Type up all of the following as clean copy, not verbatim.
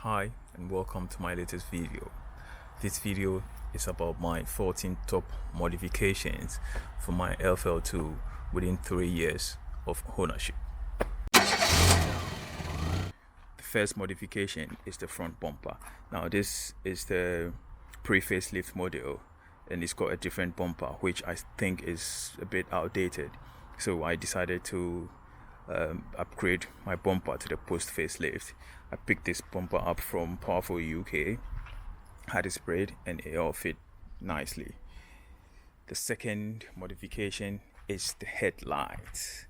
Hi and welcome to my latest video. This video is about my 14 top modifications for my LR2 within 3 years of ownership. The first modification is the front bumper. Now this is the pre-facelift model and it's got a different bumper which I think is a bit outdated. So I decided to upgrade my bumper to the post facelift. I picked this bumper up from Powerful UK, had it sprayed and it all fit nicely. The second modification is the headlights.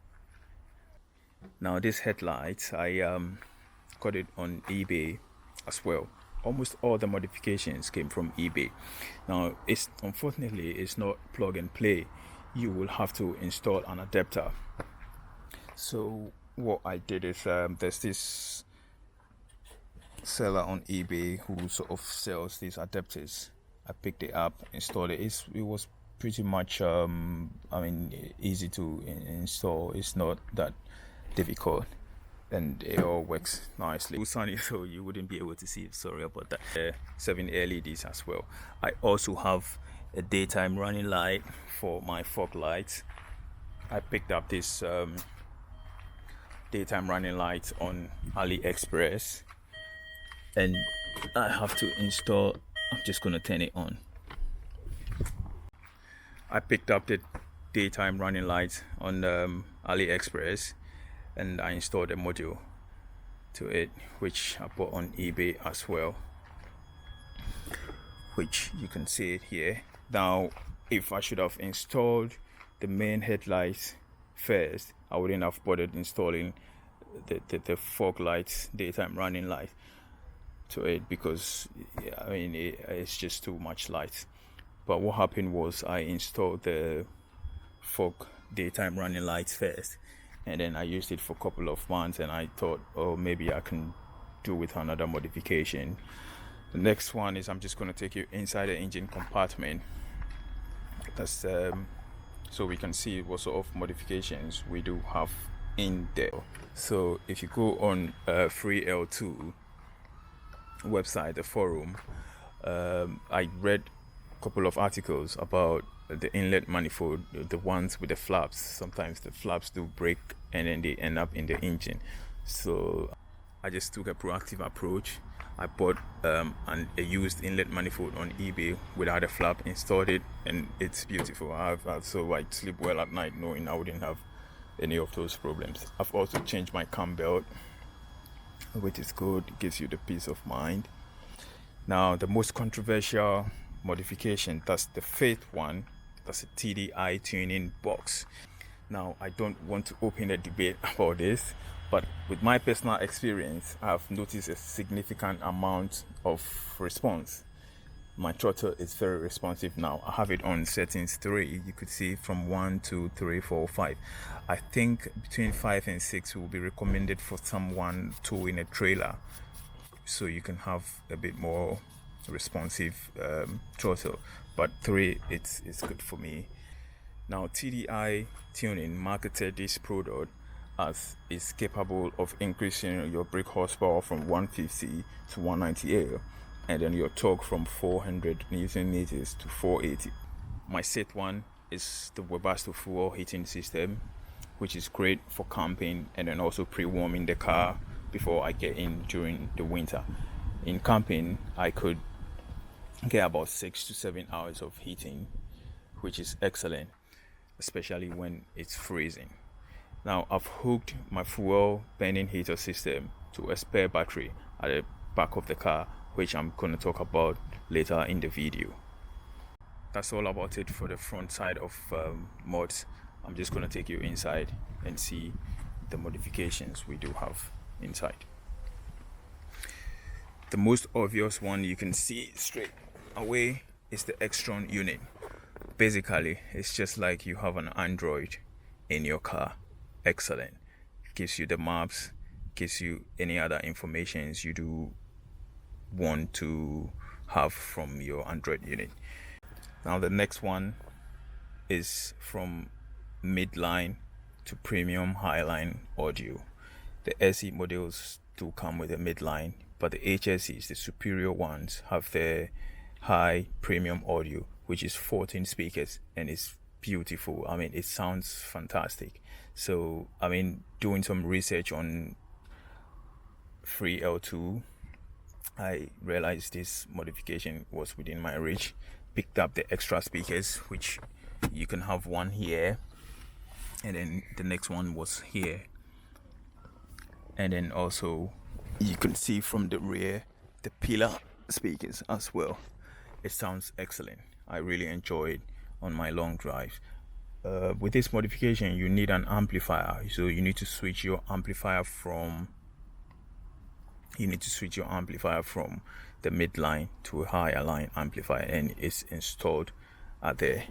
Now this headlights I got it on eBay as well. Almost all the modifications came from eBay. Now unfortunately it's not plug and play. You will have to install an adapter. So what I did is there's this seller on eBay who sort of sells these adapters. I picked it up, installed it. It was pretty much easy to install. It's not that difficult and it all works nicely. It was sunny so you wouldn't be able to see it, sorry about that. 7 LEDs as well. I also have a daytime running light for my fog lights. I picked up this daytime running light on AliExpress and I have to install. I'm just gonna turn it on. I picked up the daytime running light on AliExpress and I installed a module to it which I bought on eBay as well, which you can see it here. Now if I should have installed the main headlights first, I wouldn't have bothered installing the fog lights, daytime running light to it because it's just too much light. But what happened was I installed the fog daytime running lights first and then I used it for a couple of months and I thought, oh, maybe I can do with another modification. The next one is I'm just going to take you inside the engine compartment. That's so we can see what sort of modifications we do have in there. So if you go on Freelander website, the forum, I read a couple of articles about the inlet manifold, the ones with the flaps. Sometimes the flaps do break and then they end up in the engine. So I just took a proactive approach. I bought a used inlet manifold on eBay without a flap, installed it, and it's beautiful. So I sleep well at night knowing I wouldn't have any of those problems. I've also changed my cam belt, which is good. It gives you the peace of mind. Now the most controversial modification, that's the fifth one. That's a TDI tuning box. Now I don't want to open a debate about this, but with my personal experience, I've noticed a significant amount of response. My throttle is very responsive now. I have it on settings 3. You could see from 1, 2, 3, 4, 5. I think between 5 and 6 will be recommended for someone towing a trailer, so you can have a bit more responsive throttle. But 3, it's good for me. Now TDI tuning marketed this product as is capable of increasing your brake horsepower from 150 to 198 and then your torque from 400 Newton meters to 480. My set one is the Webasto fuel heating system, which is great for camping and then also pre-warming the car before I get in during the winter. In camping I could get about 6 to 7 hours of heating, which is excellent, especially when it's freezing. Now I've hooked my fuel burning heater system to a spare battery at the back of the car, which I'm going to talk about later in the video. That's all about it for the front side of mods. I'm just going to take you inside and see the modifications we do have inside. The most obvious one you can see straight away is the Extron unit. Basically it's just like you have an Android in your car. Excellent. It gives you the maps, gives you any other informations you do want to have from your Android unit. Now the next one is from midline to premium highline audio. The SE models do come with a midline but the HSEs, the superior ones, have the high premium audio, which is 14 speakers, and it's beautiful. I mean, it sounds fantastic. So I mean, doing some research on free L2, I realized this modification was within my reach. Picked up the extra speakers, which you can have one here, and then the next one was here, and then also you can see from the rear the pillar speakers as well. It sounds excellent. I really enjoy it on my long drives. With this modification, you need an amplifier, so you need to switch your amplifier from the midline to a higher line amplifier, and it's installed at the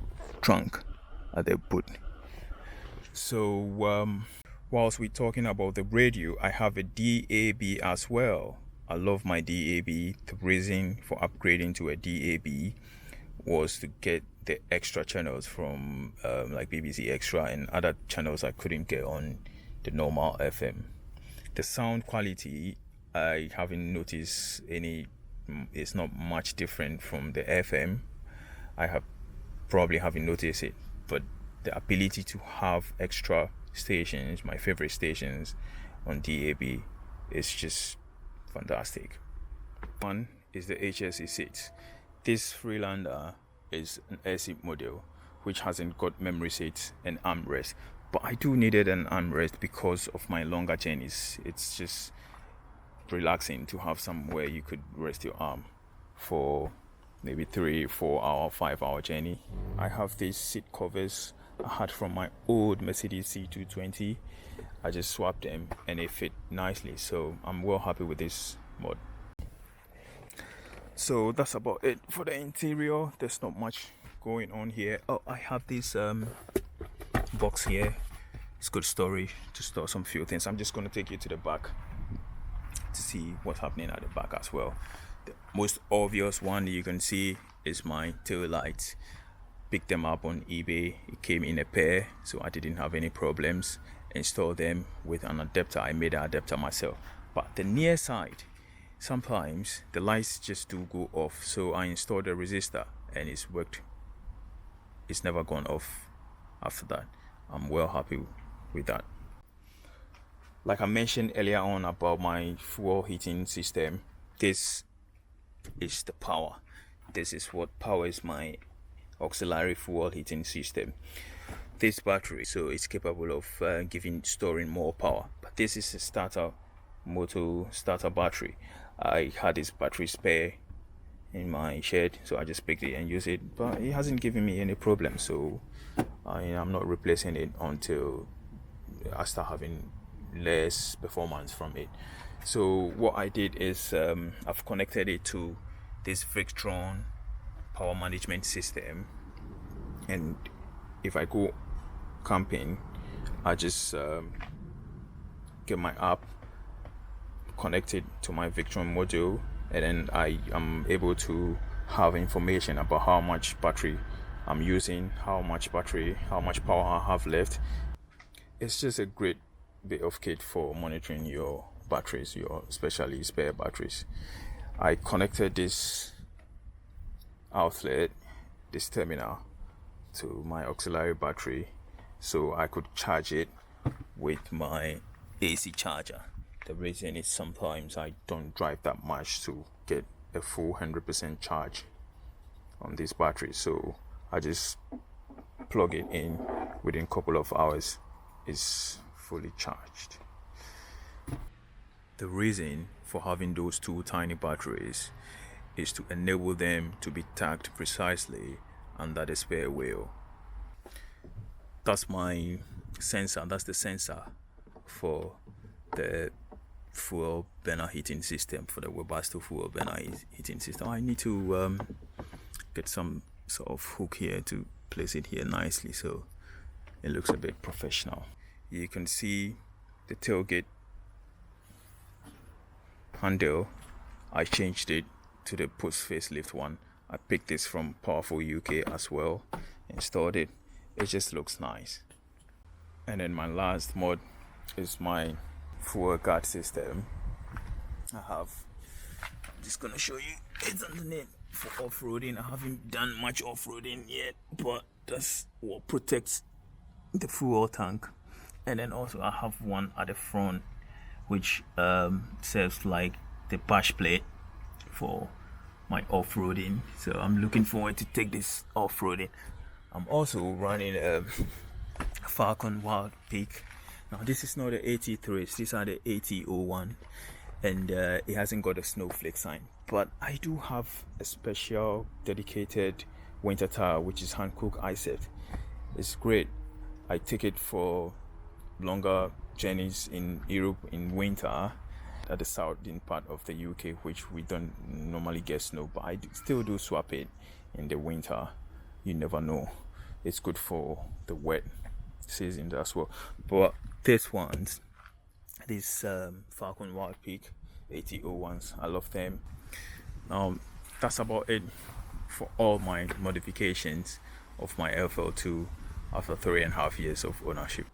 trunk, at the boot. So whilst we're talking about the radio, I have a DAB as well. I love my DAB. The reason for upgrading to a DAB was to get the extra channels from like BBC Extra and other channels I couldn't get on the normal FM. The sound quality, I haven't noticed any, it's not much different from the FM. I haven't noticed it, but the ability to have extra stations, my favorite stations on DAB, is just fantastic. One is the HSE seats. This Freelander is an SE model which hasn't got memory seats and armrest, but I do needed an armrest because of my longer journeys. It's just relaxing to have somewhere you could rest your arm for maybe 3-4 hour 5 hour journey. I have these seat covers I had from my old Mercedes C220. I just swapped them and they fit nicely, so I'm well happy with this mod. So that's about it for the interior. There's not much going on here. Oh, I have this box here. It's good storage to store some few things. I'm just going to take you to the back to see what's happening at the back as well. The most obvious one you can see is my tail lights. Picked them up on eBay. It came in a pair, so I didn't have any problems. Installed them with an adapter. I made an adapter myself. But the near side, sometimes the lights just do go off, so I installed a resistor and it's worked. It's never gone off after that. I'm well happy with that. Like I mentioned earlier on about my fuel heating system, this is the power. This is what powers my auxiliary fuel heating system. This battery, so it's capable of storing more power, but this is a starter battery. I had this battery spare in my shed, so I just picked it and used it, but it hasn't given me any problem, so I'm not replacing it until I start having less performance from it. So what I did is I've connected it to this Victron power management system, and if I go camping, I just get my app connected to my Victron module, and then I am able to have information about how much battery I'm using, how much power I have left. It's just a great bit of kit for monitoring your batteries, your especially spare batteries. I connected this outlet, this terminal, to my auxiliary battery so I could charge it with my AC charger. The reason is sometimes I don't drive that much to get a full 100% charge on this battery, so I just plug it in. Within a couple of hours it's fully charged. The reason for having those two tiny batteries is to enable them to be tagged precisely under the spare wheel. That's my sensor. That's the sensor for the fuel burner heating system, for the Webasto fuel burner heating system. I need to get some sort of hook here to place it here nicely so it looks a bit professional. You can see the tailgate handle. I changed it to the post facelift one. I picked this from Powerful UK as well, installed it. It just looks nice. And then my last mod is my fuel guard system. I have just gonna show you it's underneath for off-roading. I haven't done much off-roading yet, but that's what protects the fuel tank. And then also I have one at the front which serves like the bash plate for my off-roading, so I'm looking forward to take this off-roading. I'm also running a Falcon Wild Peak. Now this is not the AT3s, these are the AT01, and it hasn't got a snowflake sign, but I do have a special dedicated winter tire which is Hankook iSet. It's great. I take it for longer journeys in Europe in winter at the southern part of the UK, which we don't normally get snow, but I still do swap it in the winter. You never know, it's good for the wet season as well. But these Falcon Wild Peak AT01s, I love them. That's about it for all my modifications of my FL2 after 3.5 years of ownership.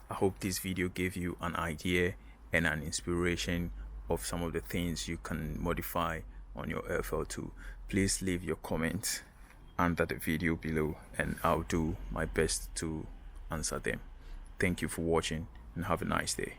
I hope this video gave you an idea and an inspiration of some of the things you can modify on your FL2. Please leave your comments under the video below and I'll do my best to answer them. Thank you for watching and have a nice day.